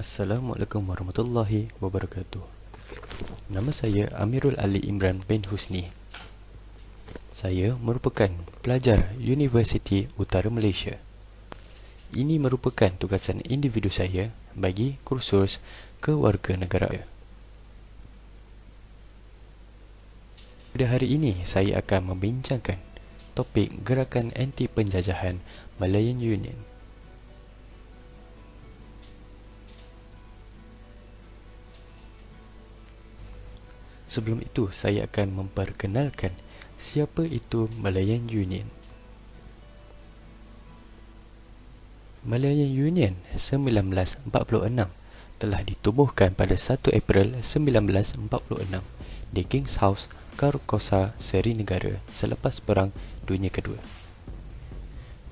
Assalamualaikum warahmatullahi wabarakatuh. Nama saya Amirul Ali Imran bin Husni. Saya merupakan pelajar Universiti Utara Malaysia. Ini merupakan tugasan individu saya bagi kursus kewarganegaraan. Pada hari ini saya akan membincangkan topik gerakan anti penjajahan Malayan Union. Sebelum itu, saya akan memperkenalkan siapa itu Malayan Union. Malayan Union 1946 telah ditubuhkan pada 1 April 1946 di King's House, Karukosa, Seri Negara selepas Perang Dunia Kedua.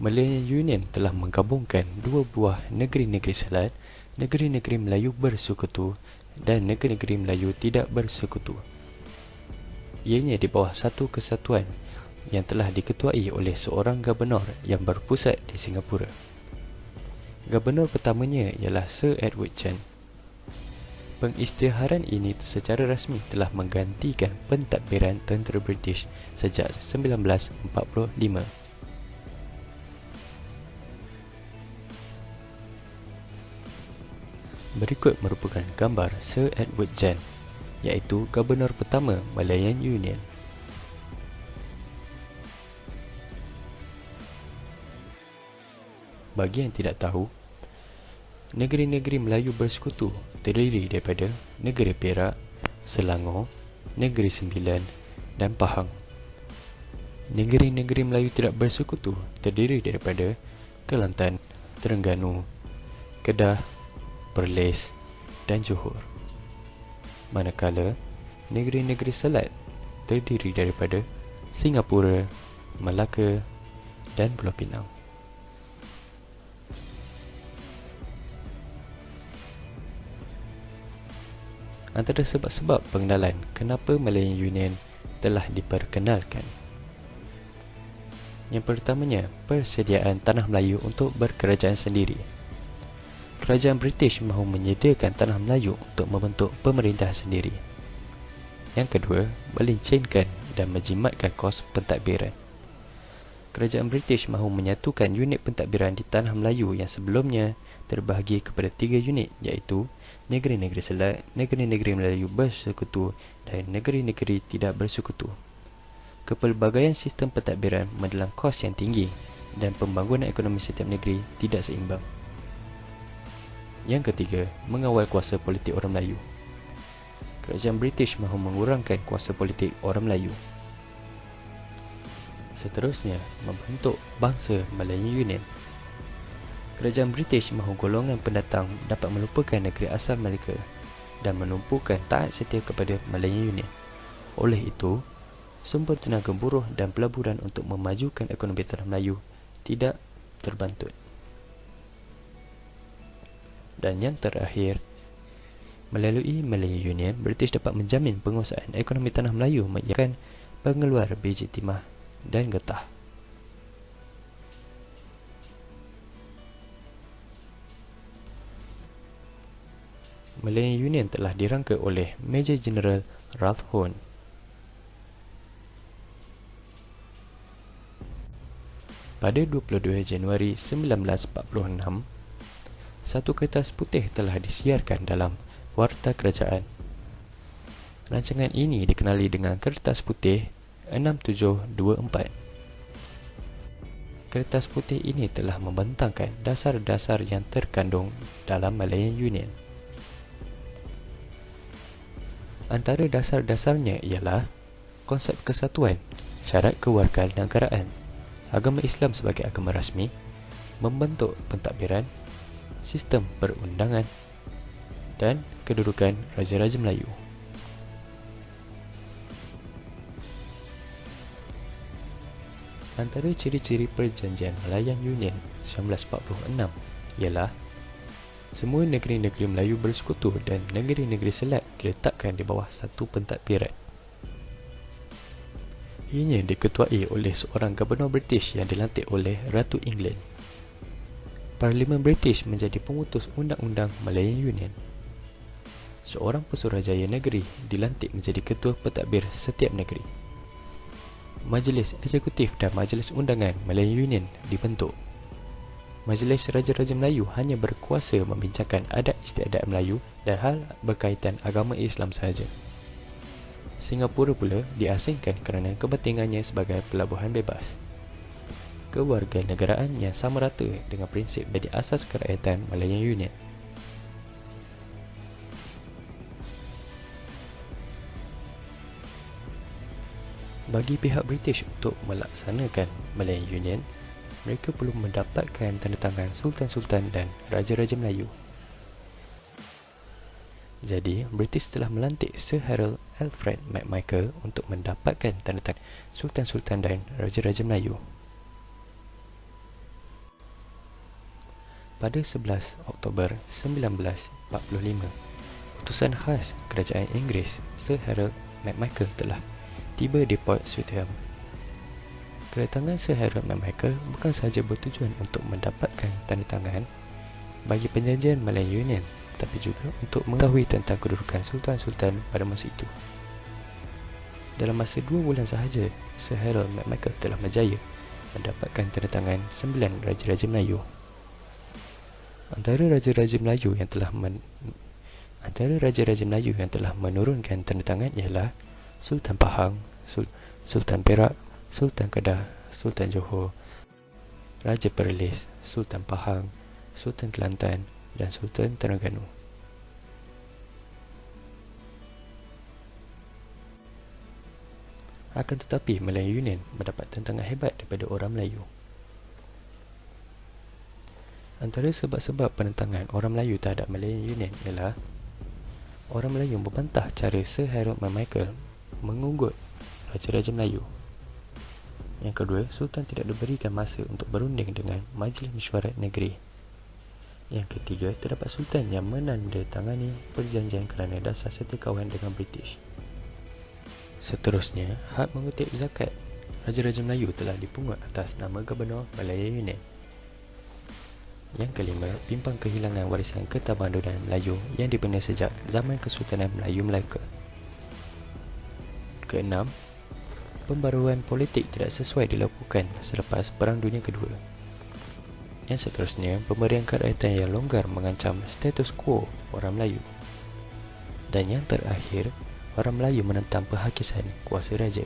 Malayan Union telah menggabungkan dua buah negeri-negeri Selat, negeri-negeri Melayu bersekutu dan negeri-negeri Melayu tidak bersekutu. Ianya di bawah satu kesatuan yang telah diketuai oleh seorang gubernur yang berpusat di Singapura. Gubernur pertamanya ialah Sir Edward Chen. Pengisytiharan ini secara rasmi telah menggantikan pentadbiran tentera British sejak 1945. Berikut merupakan gambar Sir Edward Chen, iaitu Gubernur pertama Malayan Union. Bagi yang tidak tahu, negeri-negeri Melayu bersekutu terdiri daripada Negeri Perak, Selangor, Negeri Sembilan dan Pahang. Negeri-negeri Melayu tidak bersekutu terdiri daripada Kelantan, Terengganu, Kedah, Perlis dan Johor. Manakala negeri-negeri Selat terdiri daripada Singapura, Melaka dan Pulau Pinang. Antara sebab-sebab pengenalan kenapa Malayan Union telah diperkenalkan. Yang pertamanya, persediaan tanah Melayu untuk berkerajaan sendiri. Kerajaan British mahu menyediakan tanah Melayu untuk membentuk pemerintah sendiri. Yang kedua, melincirkan dan menjimatkan kos pentadbiran. Kerajaan British mahu menyatukan unit pentadbiran di tanah Melayu yang sebelumnya terbahagi kepada 3 unit, iaitu negeri-negeri Selat, negeri-negeri Melayu bersekutu dan negeri-negeri tidak bersekutu. Kepelbagaian sistem pentadbiran menelan kos yang tinggi dan pembangunan ekonomi setiap negeri tidak seimbang. Yang ketiga, mengawal kuasa politik orang Melayu. Kerajaan British mahu mengurangkan kuasa politik orang Melayu. Seterusnya, membentuk bangsa Malayan Union. Kerajaan British mahu golongan pendatang dapat melupakan negeri asal mereka dan menumpukan taat setia kepada Malayan Union. Oleh itu, sumber tenaga buruh dan pelaburan untuk memajukan ekonomi tanah Melayu tidak terbantut. Dan yang terakhir, melalui Malayan Union, British dapat menjamin penguasaan ekonomi tanah Melayu menyediakan pengeluar biji timah dan getah. Malayan Union telah dirangka oleh Major General Ralph Hone. Pada 22 Januari 1946, satu kertas putih telah disiarkan dalam Warta Kerajaan. Rancangan ini dikenali dengan Kertas Putih 6724. Kertas putih ini telah membentangkan dasar-dasar yang terkandung dalam Malayan Union. Antara dasar-dasarnya ialah konsep kesatuan, syarat kewarganegaraan, agama Islam sebagai agama rasmi, membentuk pentadbiran, sistem perundangan dan kedudukan Raja-Raja Melayu. Antara ciri-ciri perjanjian Malayan Union 1946 ialah semua negeri-negeri Melayu bersekutu dan negeri-negeri Selat diletakkan di bawah satu pentadbiran. Ianya diketuai oleh seorang gubernur British yang dilantik oleh Ratu England. Parlimen British menjadi pemutus undang-undang Malayan Union. Seorang pesuruhjaya negeri dilantik menjadi ketua pentadbir setiap negeri. Majlis Eksekutif dan Majlis Undangan Malayan Union dibentuk. Majlis Raja-Raja Melayu hanya berkuasa membincangkan adat istiadat Melayu dan hal berkaitan agama Islam sahaja. Singapura pula diasingkan kerana kepentingannya sebagai pelabuhan bebas. Kewarganegaraan yang sama rata dengan prinsip menjadi asas kerakyatan Malayan Union. Bagi pihak British untuk melaksanakan Malayan Union, mereka perlu mendapatkan tanda tangan Sultan-Sultan dan Raja-Raja Melayu. Jadi, British telah melantik Sir Harold Alfred McMichael untuk mendapatkan tanda tangan Sultan-Sultan dan Raja-Raja Melayu. Pada 11 Oktober 1945, utusan khas Kerajaan Inggeris Sir Harold McMichael telah tiba di Port Swinton. Kedatangan Sir Harold McMichael bukan sahaja bertujuan untuk mendapatkan tanda tangan bagi perjanjian Malayan Union, tetapi juga untuk mengetahui tentang kedudukan Sultan-Sultan pada masa itu. Dalam masa 2 bulan sahaja, Sir Harold McMichael telah berjaya mendapatkan tanda tangan 9 Raja-Raja Melayu. Antara Raja-Raja Melayu yang telah menurunkan tanda tangan ialah Sultan Pahang, Sultan Perak, Sultan Kedah, Sultan Johor, Raja Perlis, Sultan Pahang, Sultan Kelantan dan Sultan Terengganu. Akan tetapi Malayan Union mendapat tentangan hebat daripada orang Melayu. Antara sebab-sebab penentangan orang Melayu terhadap Malayan Union ialah orang Melayu membantah cara Sir Harold McMichael mengunggut Raja-Raja Melayu. Yang kedua, Sultan tidak diberikan masa untuk berunding dengan Majlis Mesyuarat Negeri. Yang ketiga, terdapat Sultan yang menandatangani perjanjian kerana dasar setia kawan dengan British. Seterusnya, hak mengutip zakat Raja-Raja Melayu telah dipungut atas nama Gubernur Malayan Union. Yang kelima, pimpang kehilangan warisan ketabaduran Melayu yang dibina sejak zaman Kesultanan Melayu Melaka. Keenam, pembaruan politik tidak sesuai dilakukan selepas Perang Dunia Kedua. Yang seterusnya, pemberian kerakyatan yang longgar mengancam status quo orang Melayu. Dan yang terakhir, orang Melayu menentang penghakisan kuasa raja.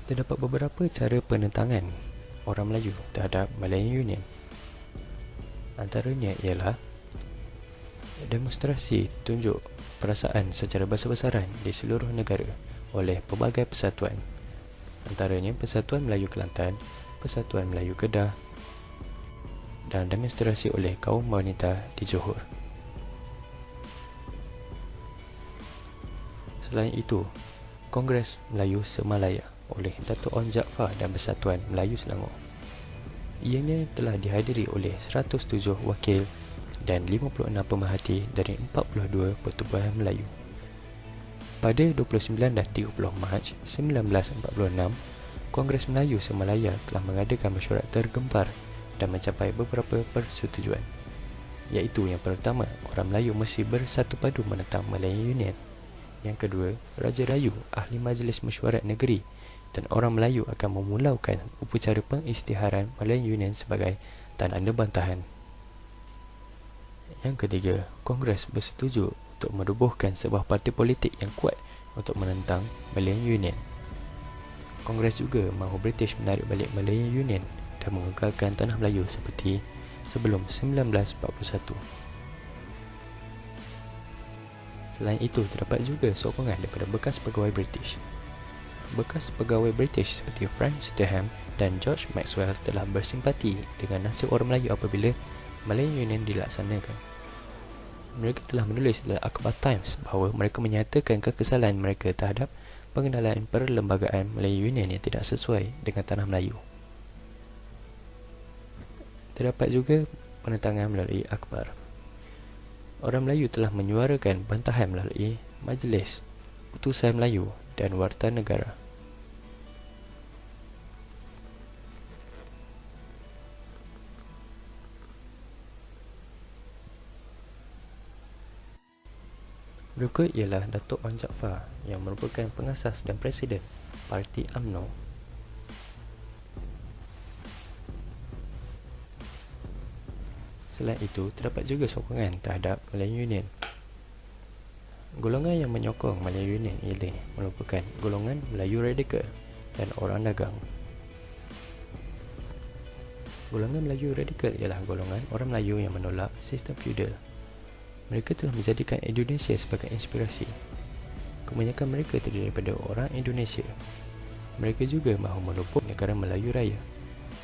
Terdapat beberapa cara penentangan orang Melayu terhadap Malayan Union. Antaranya ialah demonstrasi tunjuk perasaan secara besar-besaran di seluruh negara oleh pelbagai persatuan, antaranya Persatuan Melayu Kelantan, Persatuan Melayu Kedah, dan demonstrasi oleh kaum wanita di Johor. Selain itu, Kongres Melayu Semalaya oleh Datuk Onn Jaafar dan Persatuan Melayu Selangor. Ianya telah dihadiri oleh 107 wakil dan 56 pemerhati dari 42 pertubuhan Melayu. Pada 29 dan 30 Mac 1946, Kongres Melayu Semalaya telah mengadakan mesyuarat tergempar dan mencapai beberapa persetujuan, iaitu yang pertama, orang Melayu mesti bersatu padu menentang Malayan Union. Yang kedua, Raja Rayu, Ahli Majlis Mesyuarat Negeri dan orang Melayu akan memulaukan upacara pengisytiharan Malayan Union sebagai tanda bantahan. Yang ketiga, Kongres bersetuju untuk menubuhkan sebuah parti politik yang kuat untuk menentang Malayan Union. Kongres juga mahu British menarik balik Malayan Union dan mengekalkan tanah Melayu seperti sebelum 1941. Selain itu, terdapat juga sokongan daripada bekas pegawai British. Bekas pegawai British seperti Frank Sutherland dan George Maxwell telah bersimpati dengan nasib orang Melayu apabila Malayan Union dilaksanakan. Mereka telah menulis dalam Akhbar Times bahawa mereka menyatakan kekesalan mereka terhadap pengenalan perlembagaan Malayan Union yang tidak sesuai dengan tanah Melayu. Terdapat juga penentangan melalui akhbar. Orang Melayu telah menyuarakan bantahan melalui Majlis Utusan Melayu dan Warta Negara. Berikut ialah Datuk Wan Jaafar yang merupakan pengasas dan presiden Parti UMNO. Selain itu, terdapat juga sokongan terhadap Malayan Union. Golongan yang menyokong Malayan Union ialah merupakan golongan Melayu Radikal dan orang dagang. Golongan Melayu Radikal ialah golongan orang Melayu yang menolak sistem feudal. Mereka telah menjadikan Indonesia sebagai inspirasi. Kebanyakan mereka terdiri daripada orang Indonesia. Mereka juga mahu menupuk negara Melayu Raya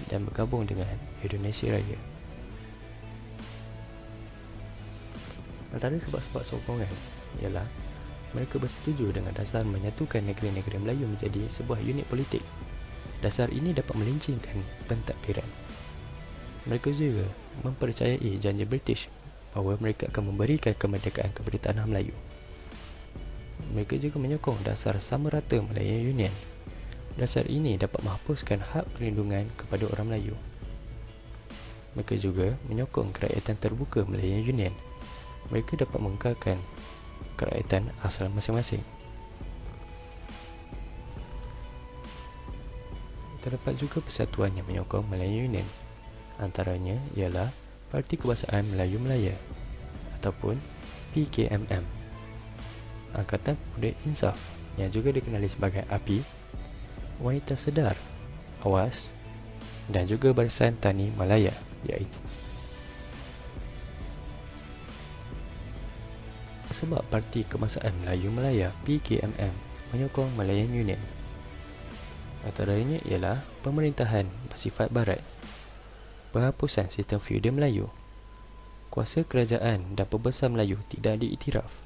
dan bergabung dengan Indonesia Raya. Antara sebab-sebab sokongan ialah mereka bersetuju dengan dasar menyatukan negeri-negeri Melayu menjadi sebuah unit politik. Dasar ini dapat melincingkan pentadbiran. Mereka juga mempercayai janji British bahawa mereka akan memberikan kemerdekaan kepada tanah Melayu. Mereka juga menyokong dasar sama rata Malayan Union. Dasar ini dapat menghapuskan hak perlindungan kepada orang Melayu. Mereka juga menyokong kerakyatan terbuka Malayan Union. Mereka dapat mengekalkan kerakyatan asal masing-masing. Terdapat juga persatuan yang menyokong Malayan Union. Antaranya ialah Parti Kebangsaan Melayu Melaya ataupun PKMM, Angkatan Pemuda Insaf yang juga dikenali sebagai API, Wanita Sedar, AWAS dan juga Barisan Tani Malaya iaitu. Sebab Parti Kebangsaan Melayu Melaya PKMM menyokong Malayan Union, antaranya ialah pemerintahan bersifat barat, penghapusan sistem feudal Melayu, kuasa kerajaan dan pembesar Melayu tidak diiktiraf,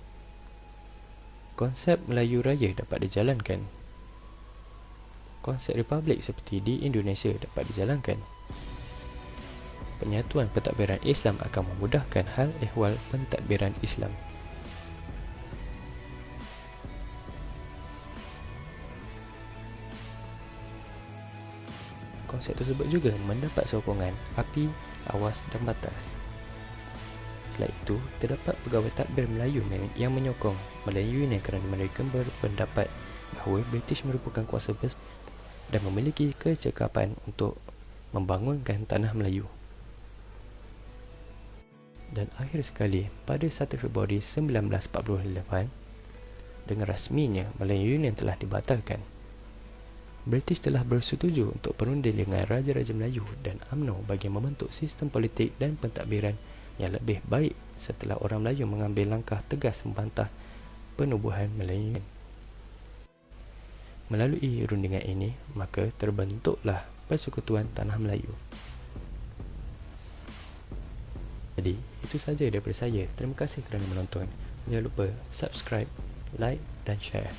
konsep Melayu Raya dapat dijalankan, konsep republik seperti di Indonesia dapat dijalankan, penyatuan pentadbiran Islam akan memudahkan hal ehwal pentadbiran Islam. Konsep tersebut juga mendapat sokongan API, AWAS dan Batas. Selain itu, terdapat pegawai tadbir Melayu yang menyokong Malayan Union kerana mereka berpendapat bahawa British merupakan kuasa besar dan memiliki kecekapan untuk membangunkan tanah Melayu. Dan akhir sekali, pada 1 Februari 1948, dengan rasminya Malayan Union telah dibatalkan. British telah bersetuju untuk perunding dengan Raja-Raja Melayu dan UMNO bagi membentuk sistem politik dan pentadbiran yang lebih baik setelah orang Melayu mengambil langkah tegas membantah penubuhan Malayan Union. Melalui rundingan ini, maka terbentuklah Persekutuan Tanah Melayu. Jadi, itu saja daripada saya. Terima kasih kerana menonton. Jangan lupa subscribe, like dan share.